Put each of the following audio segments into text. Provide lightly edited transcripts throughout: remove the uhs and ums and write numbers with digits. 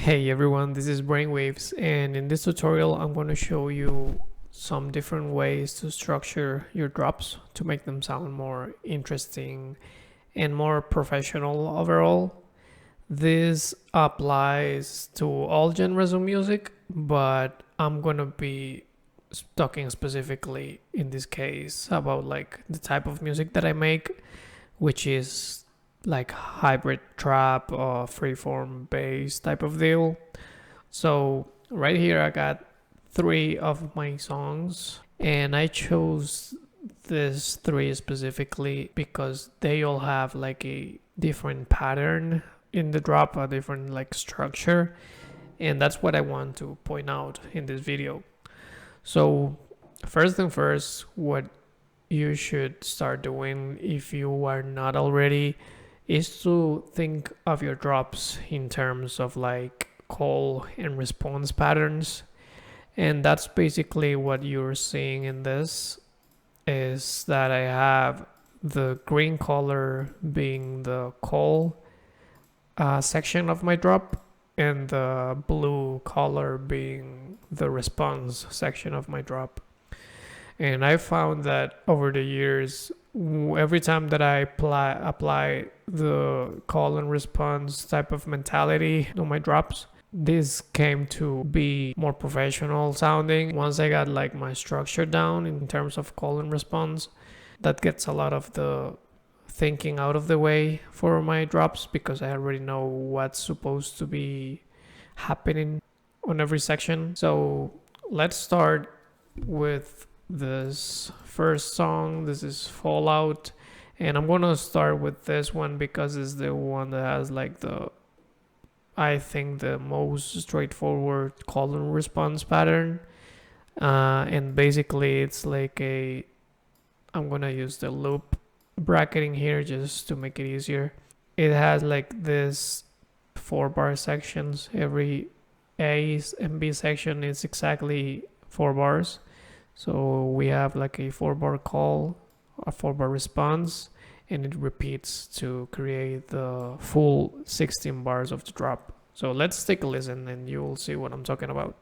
Hey everyone, this is BRAINWAVEZ, and in this tutorial I'm going to show you some different ways to structure your drops to make them sound more interesting and more professional overall. This applies to all genres of music, but I'm going to be talking specifically in this case about like the type of music that I make, which is like hybrid trap or freeform bass type of deal. So right here I got 3 of my songs, and I chose this 3 specifically because they all have like a different pattern in the drop, a different like structure, and that's what I want to point out in this video. So first thing first, what you should start doing if you are not already is to think of your drops in terms of like call and response patterns. And that's basically what you're seeing in this, is that I have the green color being the call section of my drop, and the blue color being the response section of my drop. And I found that over the years, every time that I apply the call and response type of mentality to my drops, this came to be more professional sounding. Once I got like my structure down in terms of call and response, that gets a lot of the thinking out of the way for my drops, because I already know what's supposed to be happening on every section. So let's start with this first song. This is Fallout, and I'm gonna start with this one because it's the one that has like I think the most straightforward call and response pattern, and basically it's like I'm gonna use the loop bracketing here just to make it easier. It has like this 4-bar sections. Every A and B section is exactly 4 bars. So we have like a 4-bar call, a 4-bar response, and it repeats to create the full 16 bars of the drop. So let's take a listen and you'll see what I'm talking about.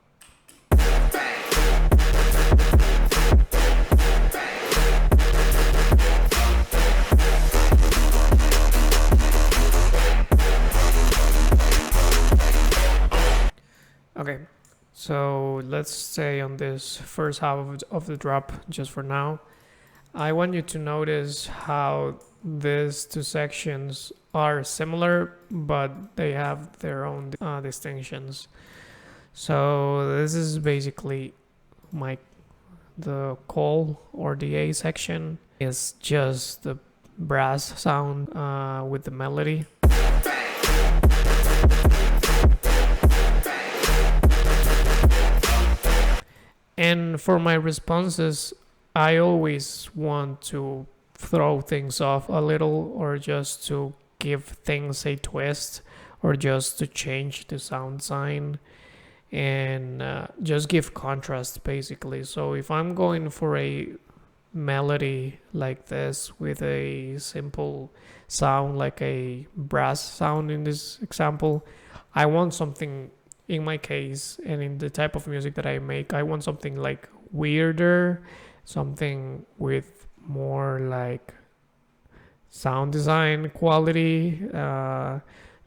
Okay. So let's stay on this first half of the drop just for now. I want you to notice how these 2 sections are similar, but they have their own distinctions. So this is basically the call, or the A section is just the brass sound with the melody. And for my responses, I always want to throw things off a little, or just to give things a twist, or just to change the sound sign, and just give contrast basically. So if I'm going for a melody like this with a simple sound like a brass sound in this example, I want something, in my case and in the type of music that I make, I want something like weirder, something with more like sound design quality,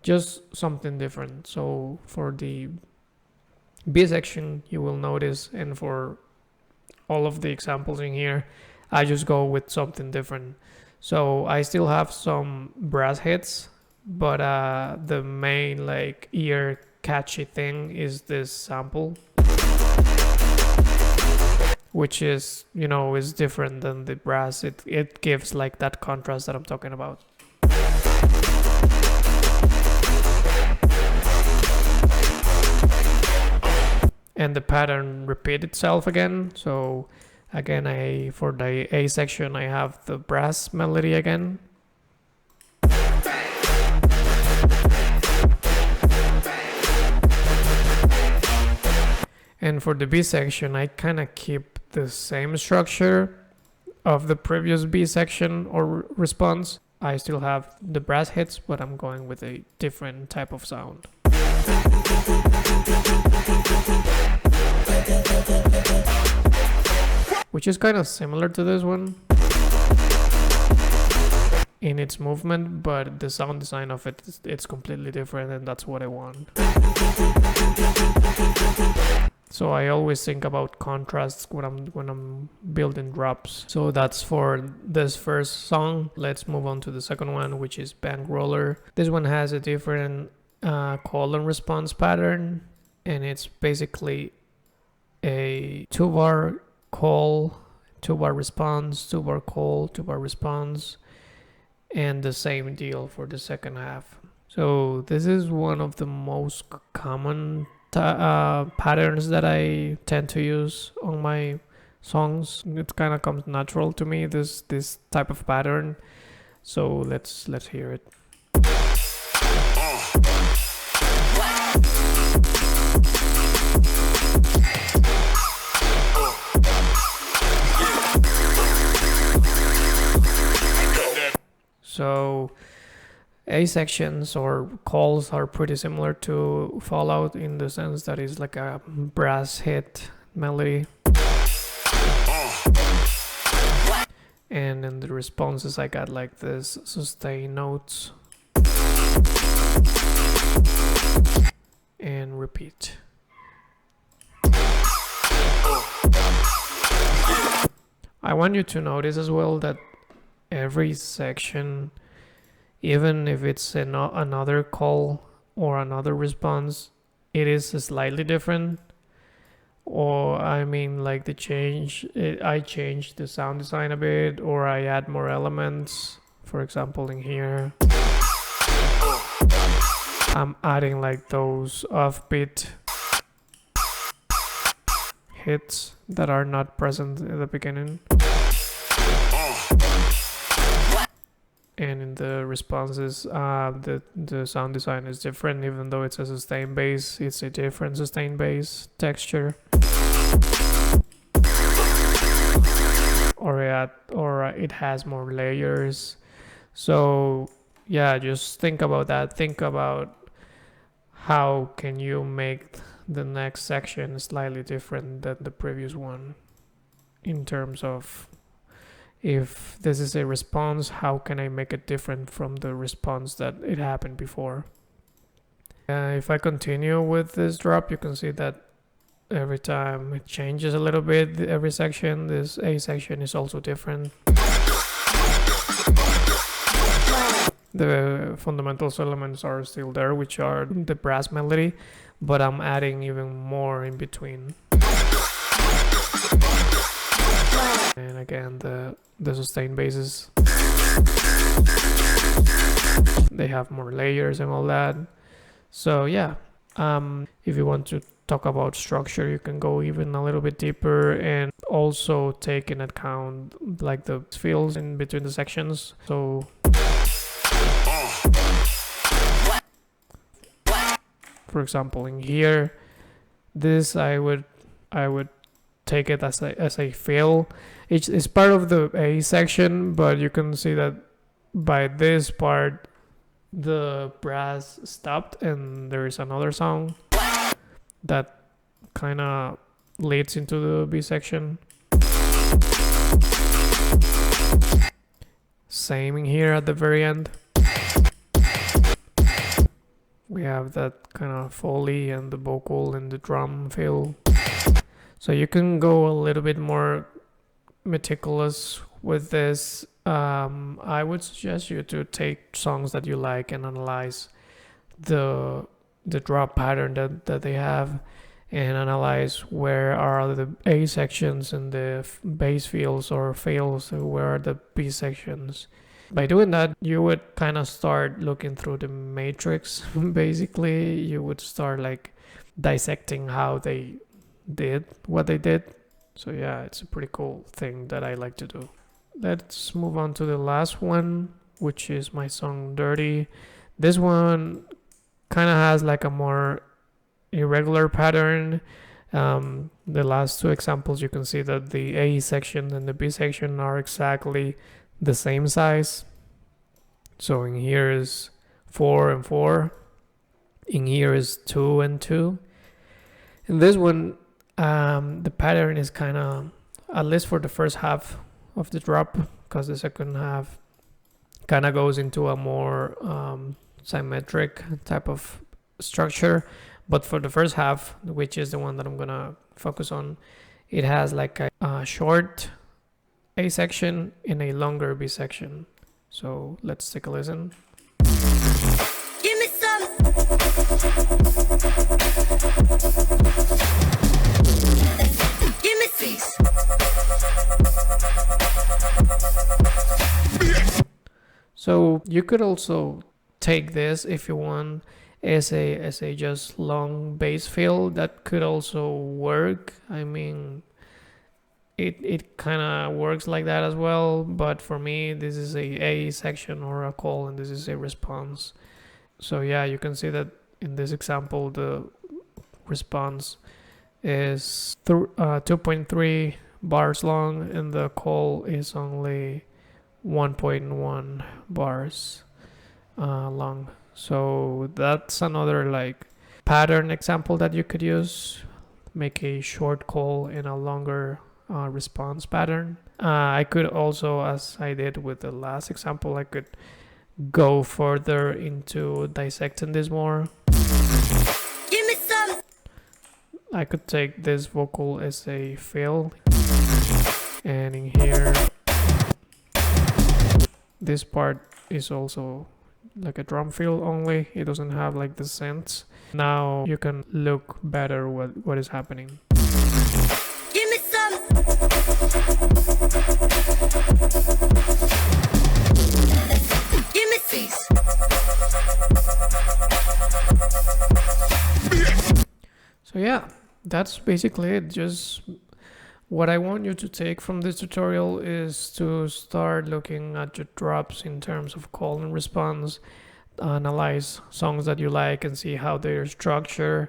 just something different. So for the B section, you will notice, and for all of the examples in here, I just go with something different. So I still have some brass hits, but the main like ear catchy thing is this sample, which is, is different than the brass. It gives like that contrast that I'm talking about. And the pattern repeats itself again. So again, for the A section, I have the brass melody again. And for the B section, I kind of keep the same structure of the previous B section or response. I still have the brass hits, but I'm going with a different type of sound. which is kind of similar to this one in its movement, but the sound design of it it's completely different, and that's what I want. So I always think about contrasts when I'm building drops. So that's for this first song. Let's move on to the second one, which is Bankroller. This one has a different call and response pattern, and it's basically a 2-bar call, 2-bar response, 2-bar call, 2-bar response, and the same deal for the second half. So this is one of the most common patterns that I tend to use on my songs. It kind of comes natural to me, this type of pattern. So let's hear it. So A sections or calls are pretty similar to Fallout in the sense that it's like a brass hit melody. And in the responses I got like this sustain notes and repeat. I want you to notice as well that every section, even if it's another call or another response, it is slightly different. Or I mean, like the I change the sound design a bit, or I add more elements. For example, in here I'm adding like those offbeat hits that are not present at the beginning. And in the responses, the sound design is different. Even though it's a sustained bass, it's a different sustained bass texture. Or it has more layers. So yeah, just think about that. Think about how can you make the next section slightly different than the previous one in terms of, if this is a response, how can I make it different from the response that it happened before? If I continue with this drop, you can see that every time it changes a little bit, every section, this A section is also different. The fundamental elements are still there, which are the brass melody, but I'm adding even more in between. And again, the sustained basses, they have more layers and all that. So yeah, if you want to talk about structure, you can go even a little bit deeper and also take in account like the fills in between the sections. So for example, in here, this I would take it as a fill. It's part of the A section, but you can see that by this part the brass stopped and there is another sound that kind of leads into the B section. Same in here at the very end. We have that kind of Foley and the vocal and the drum fill. So you can go a little bit more meticulous with this. I would suggest you to take songs that you like and analyze the drop pattern that they have, and analyze where are the A sections and the bass fills or fills, where are the B sections. By doing that, you would kind of start looking through the matrix. Basically, you would start like dissecting how they did what they did. So yeah, it's a pretty cool thing that I like to do. Let's move on to the last one, which is my song Dirty. This one kind of has like a more irregular pattern. The last two examples, you can see that the A section and the B section are exactly the same size. So in here is 4 and 4, In here is 2 and 2. In this one, the pattern is kind of, at least for the first half of the drop, because the second half kind of goes into a more symmetric type of structure. But for the first half, which is the one that I'm gonna focus on, it has like a short A section and a longer B section. So let's take a listen. Give me some. Give me six. So you could also take this if you want as a just long bass fill. That could also work. I mean, it kind of works like that as well, but for me this is a section or a call, and this is a response. So yeah, you can see that in this example the response is 2.3 bars long, and the call is only 1.1 bars long. So that's another like pattern example that you could use. Make a short call and a longer response pattern. I could also, as I did with the last example, I could go further into dissecting this more. Give me some. I could take this vocal as a fill, and in here this part is also like a drum fill only. It doesn't have like the synths. Now you can look better what is happening. Give me some. Give me six. So yeah, that's basically it. Just what I want you to take from this tutorial is to start looking at your drops in terms of call and response, analyze songs that you like and see how they're structured,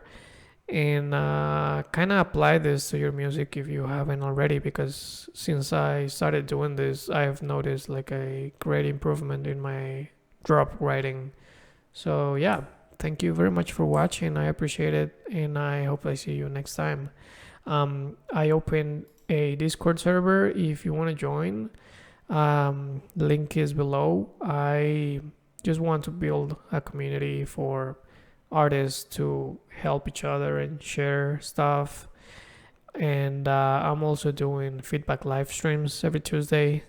and kind of apply this to your music if you haven't already, because since I started doing this, I have noticed like a great improvement in my drop writing. So yeah, thank you very much for watching. I appreciate it, and I hope I see you next time. I opened a Discord server if you want to join. Link is below. I just want to build a community for artists to help each other and share stuff. And I'm also doing feedback live streams every Tuesday.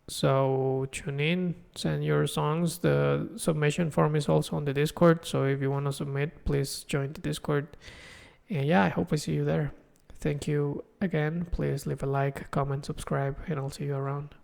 So tune in, send your songs. The submission form is also on the Discord. So if you want to submit, please join the Discord. And yeah, I hope I see you there. Thank you again. Please leave a like, comment, subscribe, and I'll see you around.